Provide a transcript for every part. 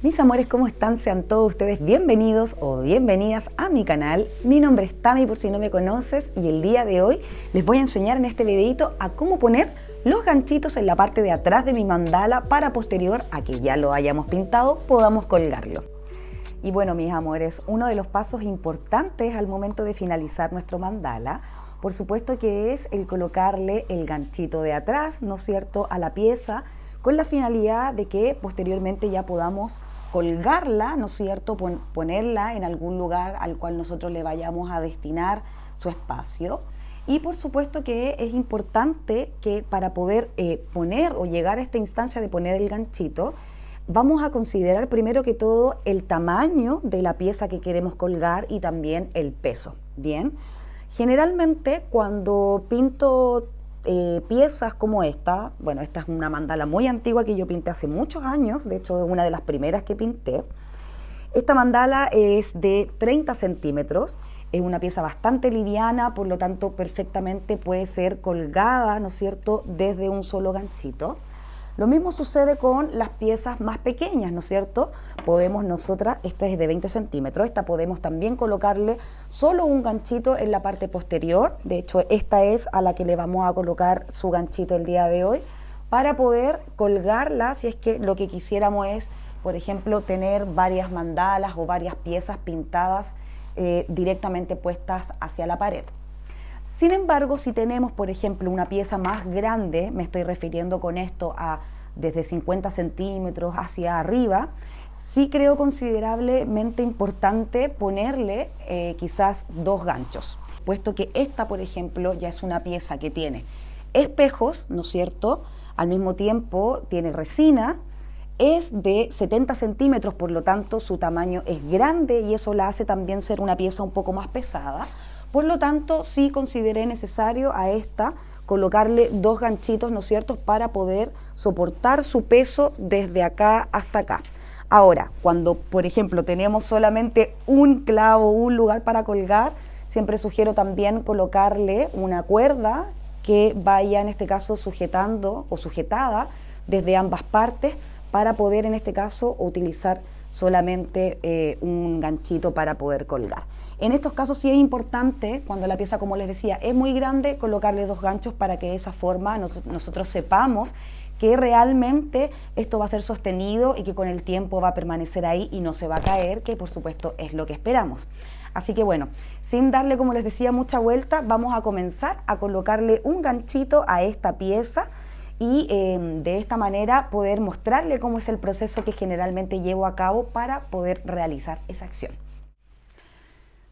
Mis amores, ¿cómo están? Sean todos ustedes bienvenidos o bienvenidas a mi canal. Mi nombre es Tami por si no me conoces y el día de hoy les voy a enseñar en este videito a cómo poner los ganchitos en la parte de atrás de mi mandala para posterior a que ya lo hayamos pintado podamos colgarlo. Y bueno, mis amores, uno de los pasos importantes al momento de finalizar nuestro mandala, por supuesto que es el colocarle el ganchito de atrás, ¿no es cierto?, a la pieza, con la finalidad de que posteriormente ya podamos colgarla, ¿no es cierto?, ponerla en algún lugar al cual nosotros le vayamos a destinar su espacio. Y por supuesto que es importante que para poder poner o llegar a esta instancia de poner el ganchito, vamos a considerar primero que todo el tamaño de la pieza que queremos colgar y también el peso, ¿bien? Generalmente cuando pinto piezas como esta, bueno, esta es una mandala muy antigua que yo pinté hace muchos años, de hecho es una de las primeras que pinté. Esta mandala es de 30 centímetros, es una pieza bastante liviana, por lo tanto perfectamente puede ser colgada, ¿no es cierto?, desde un solo ganchito. Lo mismo sucede con las piezas más pequeñas, ¿no es cierto? Podemos nosotras, esta es de 20 centímetros, esta podemos también colocarle solo un ganchito en la parte posterior. De hecho, esta es a la que le vamos a colocar su ganchito el día de hoy para poder colgarla si es que lo que quisiéramos es, por ejemplo, tener varias mandalas o varias piezas pintadas directamente puestas hacia la pared. Sin embargo, si tenemos, por ejemplo, una pieza más grande, me estoy refiriendo con esto a desde 50 centímetros hacia arriba, sí creo considerablemente importante ponerle quizás dos ganchos, puesto que esta, por ejemplo, ya es una pieza que tiene espejos, ¿no es cierto? Al mismo tiempo tiene resina, es de 70 centímetros, por lo tanto su tamaño es grande y eso la hace también ser una pieza un poco más pesada. Por lo tanto, sí consideré necesario a esta colocarle dos ganchitos, ¿no es cierto?, para poder soportar su peso desde acá hasta acá. Ahora, cuando, por ejemplo, tenemos solamente un clavo, un lugar para colgar, siempre sugiero también colocarle una cuerda que vaya, en este caso, sujetando o sujetada desde ambas partes para poder, en este caso, utilizar solamente un ganchito para poder colgar. En estos casos sí es importante, cuando la pieza, como les decía, es muy grande, colocarle dos ganchos para que de esa forma nosotros sepamos que realmente esto va a ser sostenido y que con el tiempo va a permanecer ahí y no se va a caer, que por supuesto es lo que esperamos. Así que bueno, sin darle, como les decía, mucha vuelta, vamos a comenzar a colocarle un ganchito a esta pieza y de esta manera poder mostrarle cómo es el proceso que generalmente llevo a cabo para poder realizar esa acción.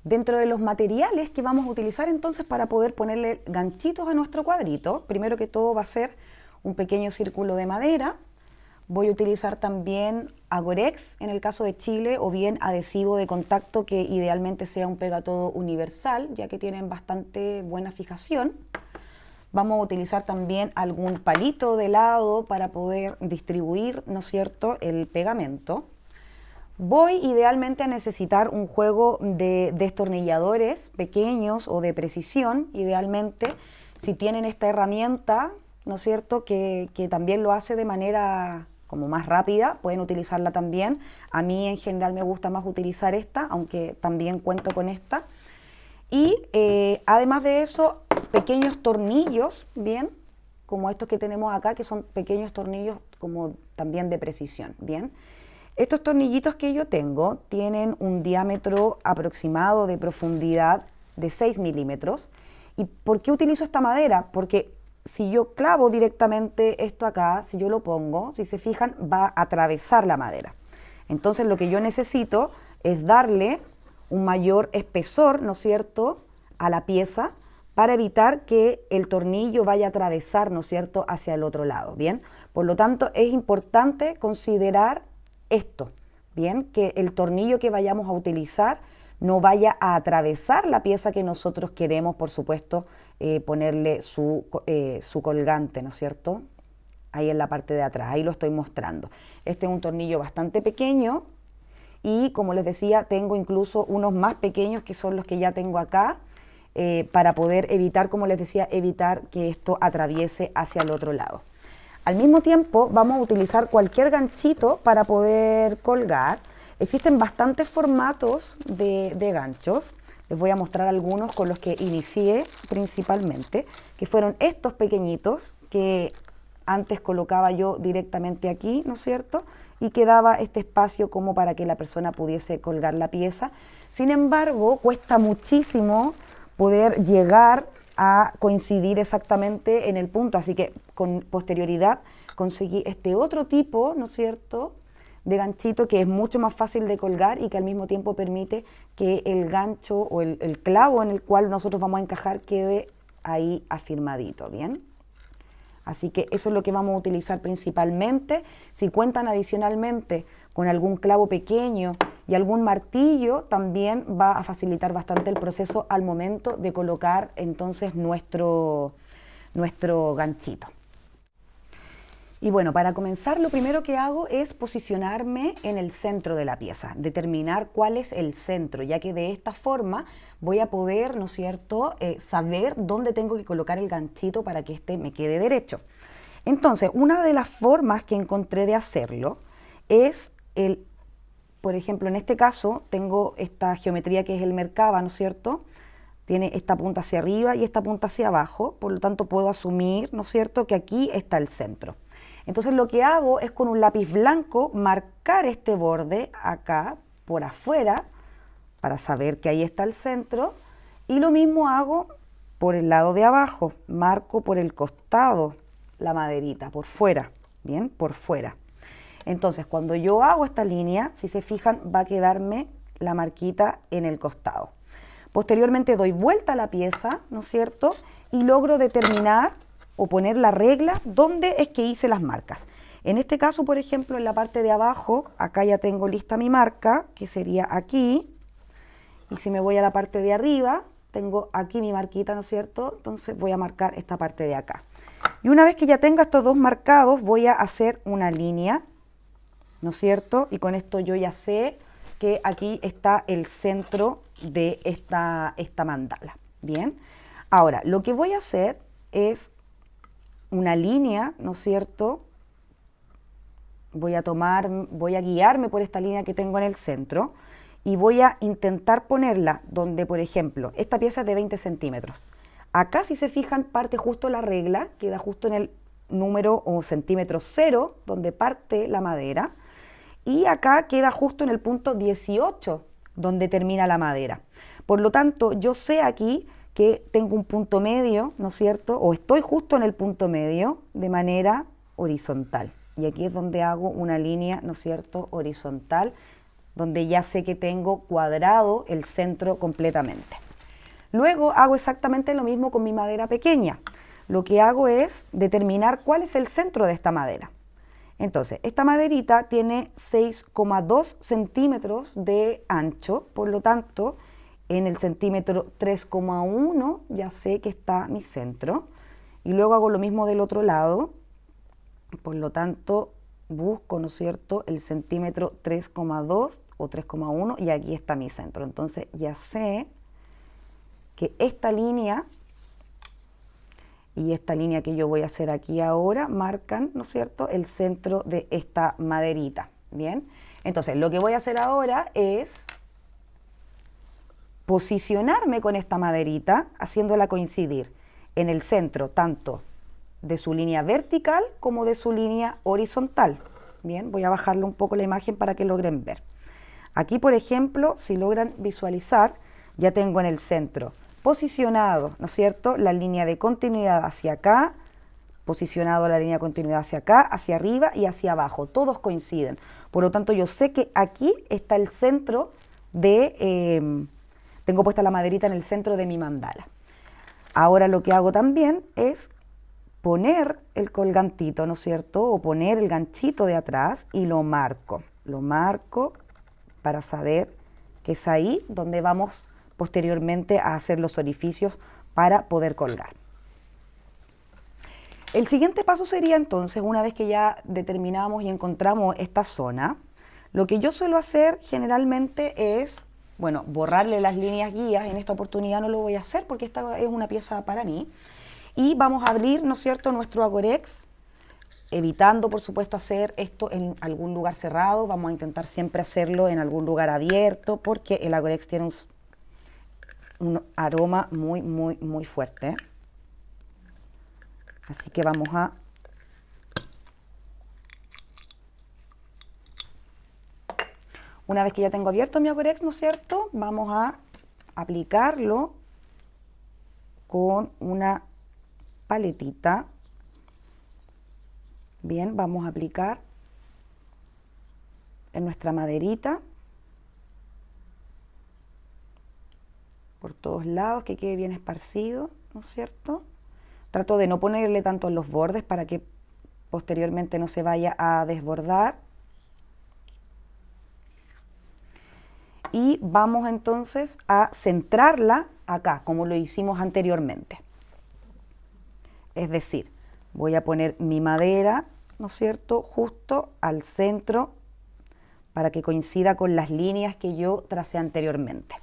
Dentro de los materiales que vamos a utilizar entonces para poder ponerle ganchitos a nuestro cuadrito, primero que todo va a ser un pequeño círculo de madera. Voy a utilizar también Agorex en el caso de Chile o bien adhesivo de contacto que idealmente sea un pegatodo universal, ya que tienen bastante buena fijación. Vamos a utilizar también algún palito de helado para poder distribuir, ¿no es cierto?, el pegamento. Voy idealmente a necesitar un juego de destornilladores pequeños o de precisión. Idealmente, si tienen esta herramienta, ¿no es cierto?, que también lo hace de manera como más rápida, pueden utilizarla también. A mí en general me gusta más utilizar esta, aunque también cuento con esta. Y además de eso, pequeños tornillos, bien, como estos que tenemos acá, que son pequeños tornillos como también de precisión, bien. Estos tornillitos que yo tengo tienen un diámetro aproximado de profundidad de 6 milímetros. ¿Y por qué utilizo esta madera? Porque si yo clavo directamente esto acá, si yo lo pongo, si se fijan, va a atravesar la madera. Entonces lo que yo necesito es darle un mayor espesor, ¿no es cierto?, a la pieza para evitar que el tornillo vaya a atravesar, ¿no es cierto?, hacia el otro lado, ¿bien? Por lo tanto, es importante considerar esto, ¿bien? Que el tornillo que vayamos a utilizar no vaya a atravesar la pieza que nosotros queremos, por supuesto, ponerle su colgante, ¿no es cierto?, ahí en la parte de atrás, ahí lo estoy mostrando. Este es un tornillo bastante pequeño y, como les decía, tengo incluso unos más pequeños que son los que ya tengo acá, para poder evitar, como les decía, evitar que esto atraviese hacia el otro lado. Al mismo tiempo vamos a utilizar cualquier ganchito para poder colgar. Existen bastantes formatos de ganchos. Les voy a mostrar algunos con los que inicié principalmente, que fueron estos pequeñitos que antes colocaba yo directamente aquí, ¿no es cierto? Y quedaba este espacio como para que la persona pudiese colgar la pieza. Sin embargo, cuesta muchísimo poder llegar a coincidir exactamente en el punto, así que con posterioridad conseguí este otro tipo, ¿no es cierto?, de ganchito que es mucho más fácil de colgar y que al mismo tiempo permite que el gancho o el clavo en el cual nosotros vamos a encajar quede ahí afirmadito, ¿bien? Así que eso es lo que vamos a utilizar principalmente. Si cuentan adicionalmente con algún clavo pequeño y algún martillo, también va a facilitar bastante el proceso al momento de colocar entonces nuestro ganchito. Y bueno, para comenzar lo primero que hago es posicionarme en el centro de la pieza, determinar cuál es el centro, ya que de esta forma voy a poder, ¿no es cierto?, saber dónde tengo que colocar el ganchito para que este me quede derecho. Entonces, una de las formas que encontré de hacerlo es por ejemplo, en este caso tengo esta geometría que es el Merkaba, ¿no es cierto?, tiene esta punta hacia arriba y esta punta hacia abajo, por lo tanto puedo asumir, ¿no es cierto?, que aquí está el centro. Entonces lo que hago es con un lápiz blanco marcar este borde acá por afuera para saber que ahí está el centro, y lo mismo hago por el lado de abajo, marco por el costado la maderita, por fuera, bien, por fuera. Entonces cuando yo hago esta línea, si se fijan, va a quedarme la marquita en el costado. Posteriormente doy vuelta a la pieza, ¿no es cierto?, y logro determinar o poner la regla donde es que hice las marcas. En este caso, por ejemplo, en la parte de abajo, acá ya tengo lista mi marca, que sería aquí. Y si me voy a la parte de arriba, tengo aquí mi marquita, ¿no es cierto? Entonces voy a marcar esta parte de acá. Y una vez que ya tenga estos dos marcados, voy a hacer una línea, ¿no es cierto? Y con esto yo ya sé que aquí está el centro de esta mandala. Bien. Ahora, lo que voy a hacer es una línea, ¿no es cierto? Voy a guiarme por esta línea que tengo en el centro y voy a intentar ponerla donde, por ejemplo, esta pieza es de 20 centímetros. Acá, si se fijan, parte justo la regla, queda justo en el número o centímetro 0, donde parte la madera, y acá queda justo en el punto 18, donde termina la madera. Por lo tanto, yo sé aquí que tengo un punto medio, ¿no es cierto?, o estoy justo en el punto medio de manera horizontal. Y aquí es donde hago una línea, ¿no es cierto?, horizontal, donde ya sé que tengo cuadrado el centro completamente. Luego hago exactamente lo mismo con mi madera pequeña. Lo que hago es determinar cuál es el centro de esta madera. Entonces, esta maderita tiene 6,2 centímetros de ancho, por lo tanto, en el centímetro 3,1 ya sé que está mi centro. Y luego hago lo mismo del otro lado, por lo tanto, busco, ¿no es cierto?, el centímetro 3,2 o 3,1 y aquí está mi centro. Entonces, ya sé que esta línea y esta línea que yo voy a hacer aquí ahora marcan, ¿no es cierto?, el centro de esta maderita. Bien, entonces lo que voy a hacer ahora es posicionarme con esta maderita, haciéndola coincidir en el centro tanto de su línea vertical como de su línea horizontal. Bien, voy a bajarle un poco la imagen para que logren ver. Aquí, por ejemplo, si logran visualizar, ya tengo en el centro posicionado, ¿no es cierto?, la línea de continuidad hacia acá, posicionado la línea de continuidad hacia acá, hacia arriba y hacia abajo. Todos coinciden. Por lo tanto, yo sé que aquí está el centro de... tengo puesta la maderita en el centro de mi mandala. Ahora lo que hago también es poner el colgantito, ¿no es cierto?, o poner el ganchito de atrás y lo marco. Lo marco para saber que es ahí donde vamos posteriormente a hacer los orificios para poder colgar. El siguiente paso sería entonces, una vez que ya determinamos y encontramos esta zona, lo que yo suelo hacer generalmente es, bueno, borrarle las líneas guías. En esta oportunidad no lo voy a hacer porque esta es una pieza para mí. Y vamos a abrir, ¿no es cierto?, nuestro Agorex evitando, por supuesto, hacer esto en algún lugar cerrado. Vamos a intentar siempre hacerlo en algún lugar abierto porque el Agorex tiene un aroma muy fuerte. Así que vamos a una vez que ya tengo abierto mi Agorex, ¿no es cierto? Vamos a aplicarlo con una paletita. Bien, vamos a aplicar en nuestra maderita por todos lados, que quede bien esparcido, ¿no es cierto? Trato de no ponerle tanto en los bordes para que posteriormente no se vaya a desbordar. Y vamos entonces a centrarla acá, como lo hicimos anteriormente. Es decir, voy a poner mi madera, ¿no es cierto?, justo al centro para que coincida con las líneas que yo tracé anteriormente.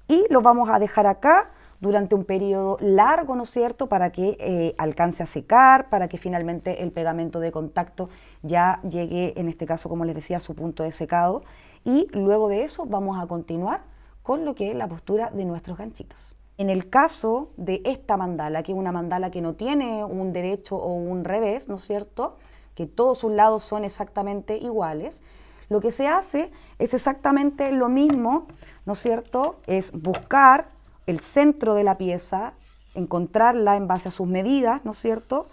Y lo vamos a dejar acá durante un periodo largo, ¿no es cierto?, para que alcance a secar, para que finalmente el pegamento de contacto ya llegue, en este caso, como les decía, a su punto de secado. Y luego de eso vamos a continuar con lo que es la postura de nuestros ganchitos. En el caso de esta mandala, que es una mandala que no tiene un derecho o un revés, ¿no es cierto?, que todos sus lados son exactamente iguales, lo que se hace es exactamente lo mismo, ¿no es cierto?, es buscar el centro de la pieza, encontrarla en base a sus medidas, ¿no es cierto?,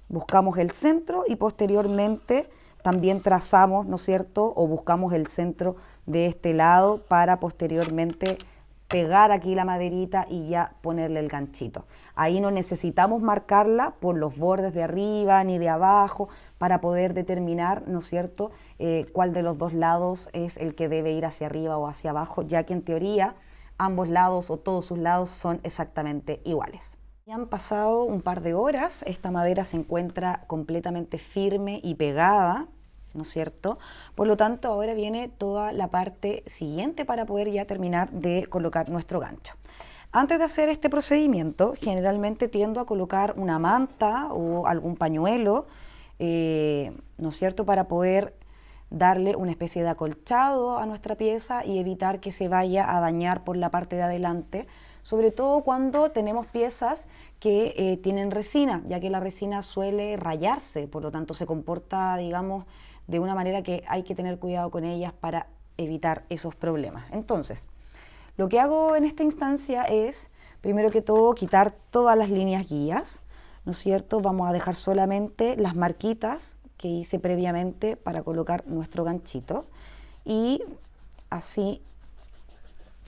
buscamos el centro y posteriormente también trazamos, ¿no es cierto?, o buscamos el centro de este lado para posteriormente pegar aquí la maderita y ya ponerle el ganchito. Ahí no necesitamos marcarla por los bordes de arriba ni de abajo para poder determinar, ¿no es cierto?, cuál de los dos lados es el que debe ir hacia arriba o hacia abajo, ya que en teoría ambos lados o todos sus lados son exactamente iguales. Ya han pasado un par de horas, esta madera se encuentra completamente firme y pegada, ¿no es cierto? Por lo tanto, ahora viene toda la parte siguiente para poder ya terminar de colocar nuestro gancho. Antes de hacer este procedimiento, generalmente tiendo a colocar una manta o algún pañuelo, ¿no es cierto?, para poder darle una especie de acolchado a nuestra pieza y evitar que se vaya a dañar por la parte de adelante, sobre todo cuando tenemos piezas que tienen resina, ya que la resina suele rayarse, por lo tanto se comporta, digamos, de una manera que hay que tener cuidado con ellas para evitar esos problemas. Entonces, lo que hago en esta instancia es, primero que todo, quitar todas las líneas guías, ¿no es cierto? Vamos a dejar solamente las marquitas que hice previamente para colocar nuestro ganchito y así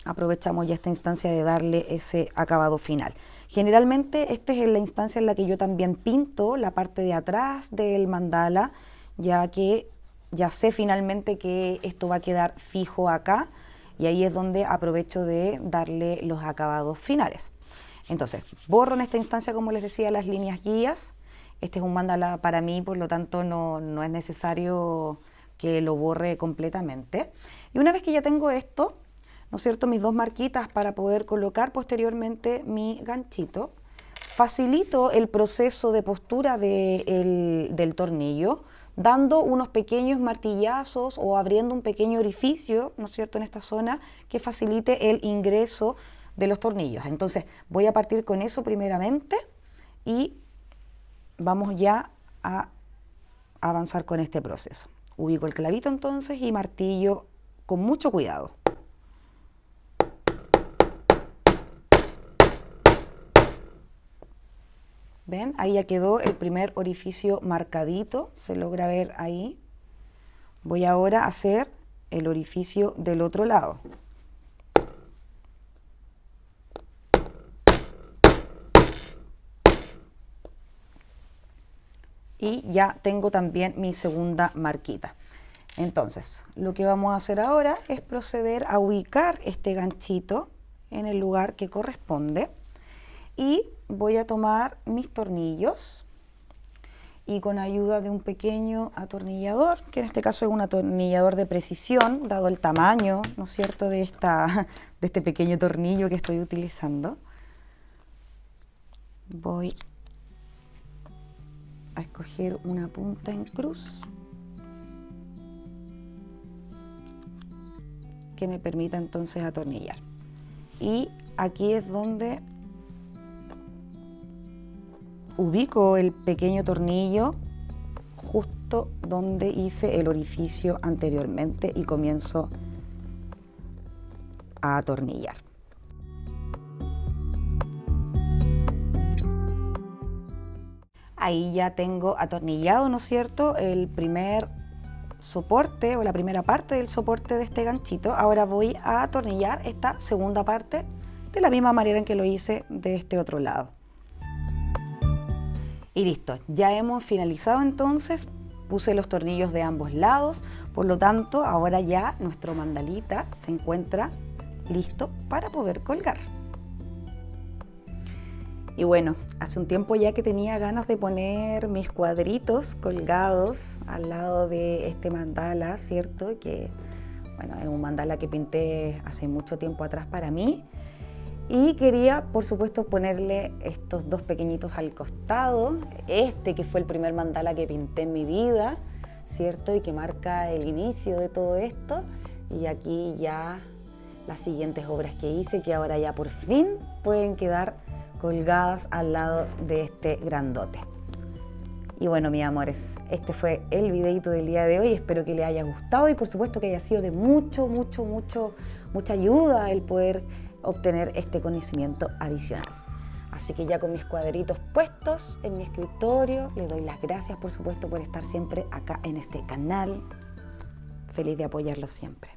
aprovechamos ya esta instancia de darle ese acabado final. Generalmente esta es la instancia en la que yo también pinto la parte de atrás del mandala, ya que ya sé finalmente que esto va a quedar fijo acá y ahí es donde aprovecho de darle los acabados finales. Entonces, borro en esta instancia, como les decía, las líneas guías. Este es un mandala para mí, por lo tanto no es necesario que lo borre completamente. Y una vez que ya tengo esto, ¿no es cierto?, mis dos marquitas para poder colocar posteriormente mi ganchito, facilito el proceso de postura del tornillo, dando unos pequeños martillazos o abriendo un pequeño orificio, ¿no es cierto?, en esta zona que facilite el ingreso de los tornillos. Entonces voy a partir con eso primeramente y vamos ya a avanzar con este proceso. Ubico el clavito entonces y martillo con mucho cuidado. ¿Ven? Ahí ya quedó el primer orificio marcadito, se logra ver ahí. Voy ahora a hacer el orificio del otro lado. Y ya tengo también mi segunda marquita. Entonces, lo que vamos a hacer ahora es proceder a ubicar este ganchito en el lugar que corresponde. Y voy a tomar mis tornillos y con ayuda de un pequeño atornillador, que en este caso es un atornillador de precisión, dado el tamaño, ¿no es cierto?, de este pequeño tornillo que estoy utilizando. Voy a escoger una punta en cruz que me permita entonces atornillar. Y aquí es donde ubico el pequeño tornillo justo donde hice el orificio anteriormente y comienzo a atornillar. Ahí ya tengo atornillado, ¿no es cierto?, el primer soporte o la primera parte del soporte de este ganchito. Ahora voy a atornillar esta segunda parte de la misma manera en que lo hice de este otro lado. Y listo, ya hemos finalizado entonces, puse los tornillos de ambos lados, por lo tanto ahora ya nuestro mandalita se encuentra listo para poder colgar. Y bueno, hace un tiempo ya que tenía ganas de poner mis cuadritos colgados al lado de este mandala, ¿cierto? Que, bueno, es un mandala que pinté hace mucho tiempo atrás para mí. Y quería, por supuesto, ponerle estos dos pequeñitos al costado. Este que fue el primer mandala que pinté en mi vida, ¿cierto? Y que marca el inicio de todo esto. Y aquí ya las siguientes obras que hice, que ahora ya por fin pueden quedar colgadas al lado de este grandote. Y bueno, mis amores, este fue el videito del día de hoy. Espero que les haya gustado y por supuesto que haya sido de mucha ayuda el poder obtener este conocimiento adicional. Así que ya con mis cuadritos puestos en mi escritorio, les doy las gracias por supuesto por estar siempre acá en este canal. Feliz de apoyarlos siempre.